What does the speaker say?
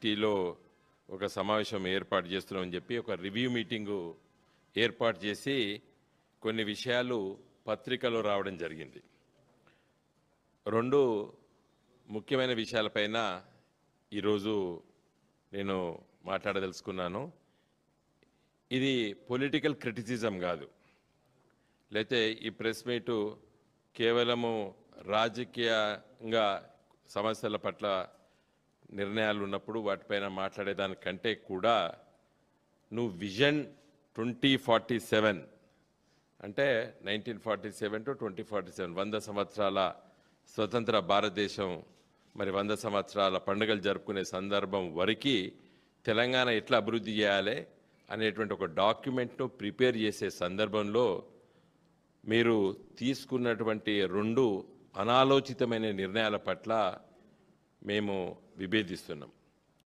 సిటీలో ఒక సమావేశం ఏర్పాటు చేస్తున్నామని చెప్పి ఒక రివ్యూ మీటింగు ఏర్పాటు చేసి కొన్ని విషయాలు పత్రికలో రావడం జరిగింది. రెండు ముఖ్యమైన విషయాలపైన ఈరోజు నేను మాట్లాడదలుచుకున్నాను. ఇది పొలిటికల్ క్రిటిసిజం కాదు, లేతే ఈ ప్రెస్ మీటు కేవలము రాజకీయంగా సమస్యల పట్ల నిర్ణయాలు ఉన్నప్పుడు వాటిపైన మాట్లాడేదానికంటే కూడా నువ్వు విజన్ 2047 అంటే 1947 to 2047 100 సంవత్సరాల స్వతంత్ర భారతదేశం, మరి 100 సంవత్సరాల పండుగలు జరుపుకునే సందర్భం వరకు తెలంగాణ ఎట్లా అభివృద్ధి చేయాలి అనేటువంటి ఒక డాక్యుమెంట్ను ప్రిపేర్ చేసే సందర్భంలో మీరు తీసుకున్నటువంటి రెండు అనాలోచితమైన నిర్ణయాల పట్ల మేము విభేదిస్తున్నాం.